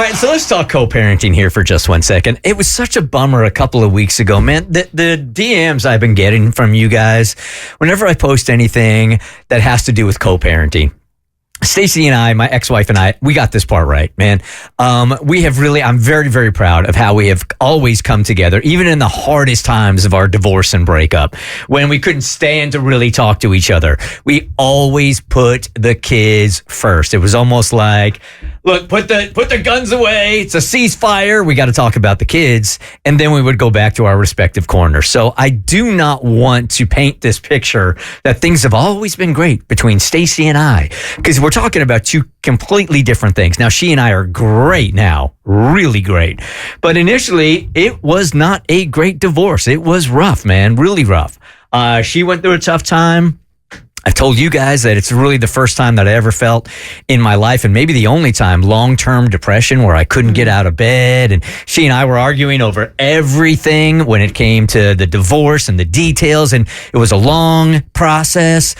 right, so let's talk co-parenting here for just 1 second. It was such a bummer a couple of weeks ago, man. The DMs I've been getting from you guys, whenever I post anything that has to do with co-parenting, Stacy and I, my ex-wife and I, we got this part right, man. We have really, I'm very, very proud of how we have always come together, even in the hardest times of our divorce and breakup, when we couldn't stand to really talk to each other. We always put the kids first. It was almost like, look, put the guns away. It's a ceasefire. We got to talk about the kids. And then we would go back to our respective corners. So I do not want to paint this picture that things have always been great between Stacy and I, because we're talking about two completely different things. Now, she and I are great now, really great. But initially, it was not a great divorce. It was rough, man, really rough. She went through a tough time. I've told you guys that it's really the first time that I ever felt in my life, and maybe the only time, long-term depression where I couldn't get out of bed. And she and I were arguing over everything when it came to the divorce and the details, and it was a long process.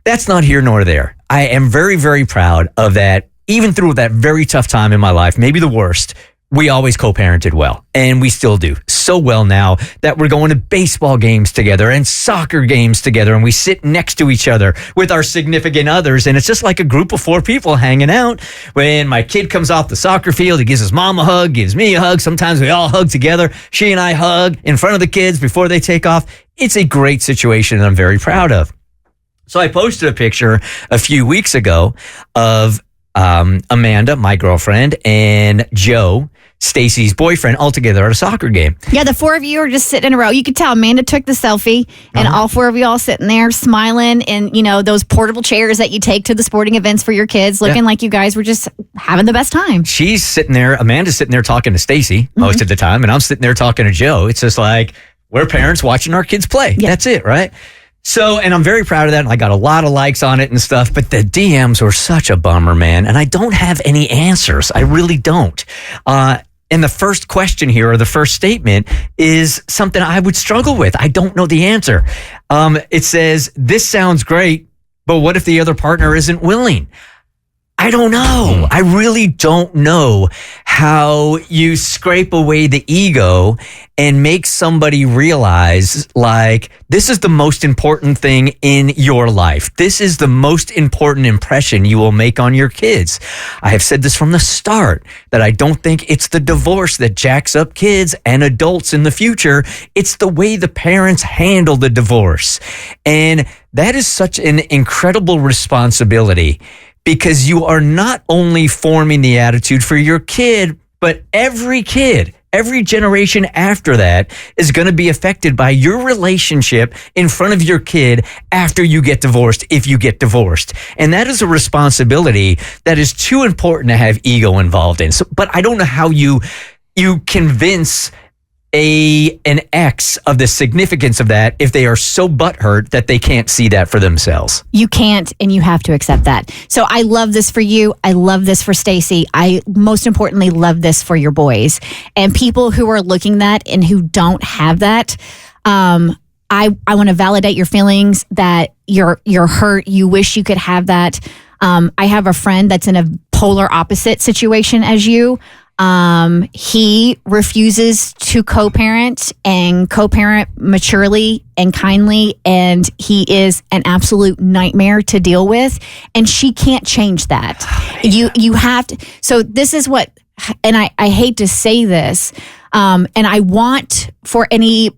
That's not here nor there. I am very, very proud of that. Even through that very tough time in my life, maybe the worst, we always co-parented well, and we still do so well now that we're going to baseball games together and soccer games together, and we sit next to each other with our significant others, and it's just like a group of 4 people hanging out. When my kid comes off the soccer field, he gives his mom a hug, gives me a hug. Sometimes we all hug together. She and I hug in front of the kids before they take off. It's a great situation that I'm very proud of. So I posted a picture a few weeks ago of Amanda, my girlfriend, and Joe, Stacy's boyfriend, all together at a soccer game. Yeah, the 4 of you are just sitting in a row. You could tell Amanda took the selfie, and all 4 of you all sitting there smiling in, those portable chairs that you take to the sporting events for your kids, looking like you guys were just having the best time. She's sitting there, Amanda's sitting there talking to Stacy most of the time, and I'm sitting there talking to Joe. It's just like, we're parents watching our kids play. Yeah. That's it, right? So, and I'm very proud of that, and I got a lot of likes on it and stuff, but the DMs were such a bummer, man, and I don't have any answers. I really don't. And the first question here, or the first statement, is something I would struggle with. I don't know the answer. It says, this sounds great, but what if the other partner isn't willing? I don't know. I really don't know how you scrape away the ego and make somebody realize, like, this is the most important thing in your life. This is the most important impression you will make on your kids. I have said this from the start, that I don't think it's the divorce that jacks up kids and adults in the future. It's the way the parents handle the divorce. And that is such an incredible responsibility, because you are not only forming the attitude for your kid, but every kid, every generation after that is going to be affected by your relationship in front of your kid after you get divorced, if you get divorced. And that is a responsibility that is too important to have ego involved in. So, but I don't know how you convince an ex of the significance of that if they are so butthurt that they can't see that for themselves. You can't, and you have to accept that. So I love this for you. I love this for Stacy. I most importantly love this for your boys. And people who are looking that and who don't have that, I want to validate your feelings that you're hurt. You wish you could have that. I have a friend that's in a polar opposite situation as you. He refuses to co-parent and co-parent maturely and kindly, and he is an absolute nightmare to deal with, and she can't change that. You have to. So this is what, and I hate to say this, and I want for any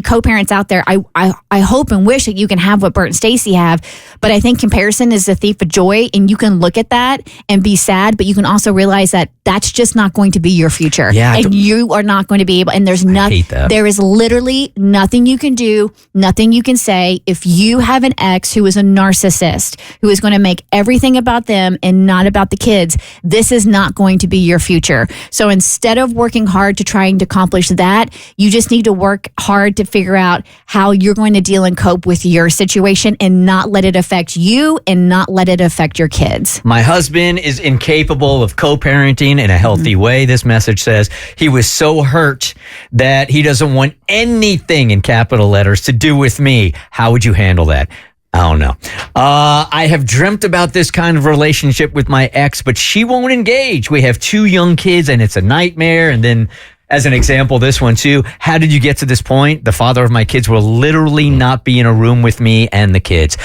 co-parents out there, I hope and wish that you can have what Bert and Stacy have, but I think comparison is the thief of joy, and you can look at that and be sad, but you can also realize that that's just not going to be your future. Yeah, and you are not going to be able, and there's nothing, there is literally nothing you can do, nothing you can say. If you have an ex who is a narcissist, who is going to make everything about them and not about the kids, this is not going to be your future. So instead of working hard to trying to accomplish that, you just need to work hard to figure out how you're going to deal and cope with your situation and not let it affect you and not let it affect your kids. My husband is incapable of co-parenting in a healthy way. This message says he was so hurt that he doesn't want anything in capital letters to do with me. How would you handle that? I don't know. I have dreamt about this kind of relationship with my ex, but she won't engage. We have 2 young kids and it's a nightmare. And then as an example, this one too. How did you get to this point? The father of my kids will literally not be in a room with me and the kids.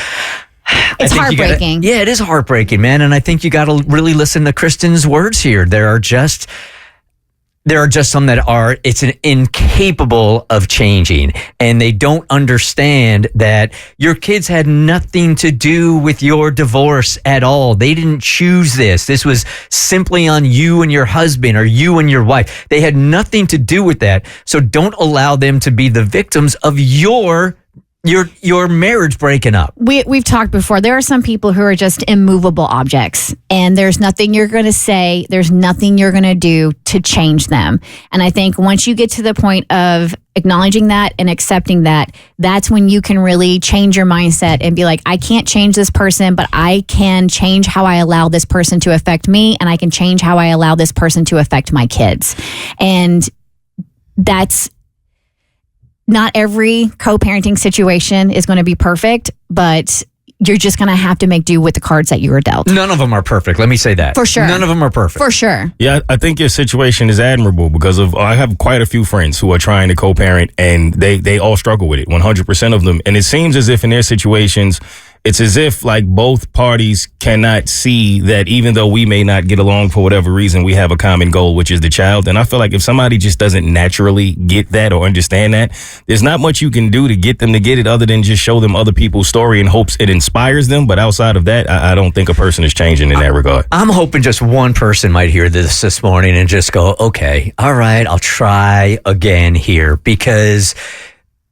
It's heartbreaking. Yeah, it is heartbreaking, man. And I think you got to really listen to Kristen's words here. There are just some that are, it's incapable of changing, and they don't understand that your kids had nothing to do with your divorce at all. They didn't choose this. This was simply on you and your husband or you and your wife. They had nothing to do with that. So don't allow them to be the victims of your marriage breaking up. We've talked before. There are some people who are just immovable objects, and there's nothing you're going to say, there's nothing you're going to do to change them. And I think once you get to the point of acknowledging that and accepting that, that's when you can really change your mindset and be like, I can't change this person, but I can change how I allow this person to affect me, and I can change how I allow this person to affect my kids. And that's not every co-parenting situation is going to be perfect, but you're just going to have to make do with the cards that you were dealt. None of them are perfect. Let me say that. For sure. None of them are perfect. For sure. Yeah, I think your situation is admirable because I have quite a few friends who are trying to co-parent and they all struggle with it, 100% of them. And it seems as if in their situations, it's as if like both parties cannot see that even though we may not get along for whatever reason, we have a common goal, which is the child. And I feel like if somebody just doesn't naturally get that or understand that, there's not much you can do to get them to get it other than just show them other people's story in hopes it inspires them. But outside of that, I don't think a person is changing in that regard. I'm hoping just one person might hear this morning and just go, okay, all right, I'll try again here, because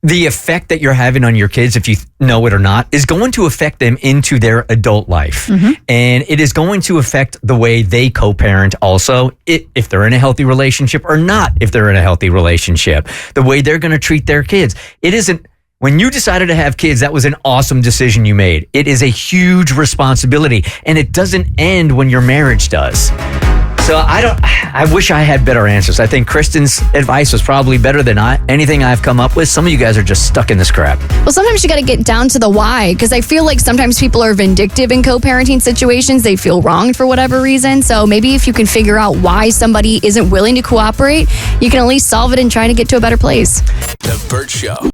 the effect that you're having on your kids, if you know it or not, is going to affect them into their adult life. Mm-hmm. And it is going to affect the way they co-parent also, if they're in a healthy relationship or not, if they're in a healthy relationship, the way they're going to treat their kids. It isn't, when you decided to have kids, that was an awesome decision you made. It is a huge responsibility, and it doesn't end when your marriage does. So I wish I had better answers. I think Kristen's advice was probably better than anything I've come up with. Some of you guys are just stuck in this crap. Well, sometimes you got to get down to the why, because I feel like sometimes people are vindictive in co-parenting situations. They feel wronged for whatever reason. So maybe if you can figure out why somebody isn't willing to cooperate, you can at least solve it and try to get to a better place. The Bert Show.